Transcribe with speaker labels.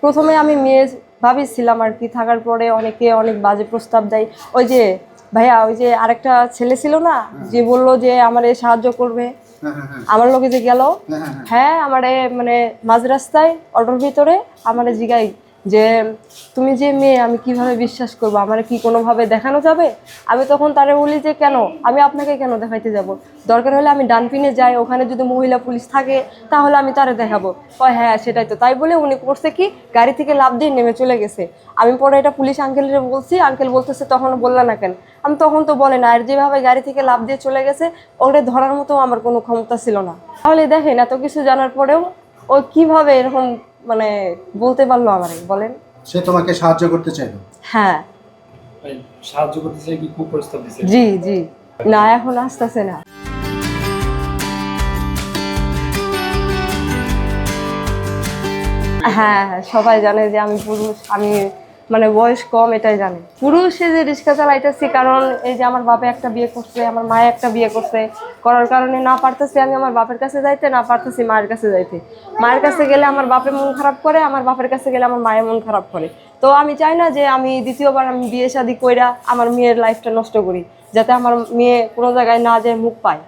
Speaker 1: প্রথমে আমি মেয়ে ভাবছিলাম আর কি, থাকার পরে অনেকে অনেক বাজে প্রস্তাব দেয়। ওই যে ভাইয়া, ওই যে আরেকটা ছেলে ছিল না, যে বললো যে আমারে সাহায্য করবে, আমার লোকে যে গেল, হ্যাঁ আমারে মানে মাঝ রাস্তায় অটোর ভিতরে আমারে জিগাই যে তুমি যে মেয়ে, আমি কিভাবে বিশ্বাস করবো, আমারে কি কোনোভাবে দেখানো যাবে? আমি তখন তারে বলি যে কেন, আমি আপনাকে কেন দেখাইতে যাব, দরকার হলে আমি ডানপিনে যাই, ওখানে যদি মহিলা পুলিশ থাকে তাহলে আমি তারে দেখাবো। কয় হ্যাঁ সেটাই তো। তাই বলে উনি করছে কি, গাড়ি থেকে লাফ দিয়ে নেমে চলে গেছে। আমি পরে এটা পুলিশ আঙ্কেলের বলছি, আঙ্কেল বলতেছে তখন বললা না কেন? আমি তখন তো বলে না, আর যেভাবে গাড়ি থেকে লাফ দিয়ে চলে গেছে, ওরে ধরার মতো আমার কোনো ক্ষমতা ছিল না। তাহলে দেখেন, এত কিছু জানার পরেও ও কিভাবে এরকম মানে বলতে পারলো আমারে, বলেন?
Speaker 2: সে তোমাকে সাহায্য করতে চাইলো?
Speaker 1: হ্যাঁ।
Speaker 3: সাহায্য করতে চাই কি কুপ্রস্তাব দিছে?
Speaker 1: জি জি। না এখন আসতেছে না। হ্যাঁ হ্যাঁ, সবাই জানে যে আমি পুরুষ, আমি মানে বয়স কম, এটাই জানে। পুরুষে যে রিক্সা চালাইতেছি, কারণ এই যে আমার বাপে একটা বিয়ে করছে, আমার মায়ে একটা বিয়ে করছে, করার কারণে না পারতেছি আমি আমার বাপের কাছে যাইতে, না পারতেছি মায়ের কাছে যাইতে। মায়ের কাছে গেলে আমার বাপে মন খারাপ করে, আমার বাপের কাছে গেলে আমার মায়ের মন খারাপ করে। তো আমি চাই না যে আমি দ্বিতীয়বার বিয়ে শাদী কইরা আমার মেয়ের লাইফটা নষ্ট করি, যাতে আমার মেয়ে কোনো জায়গায় না যায় মুখ পায়।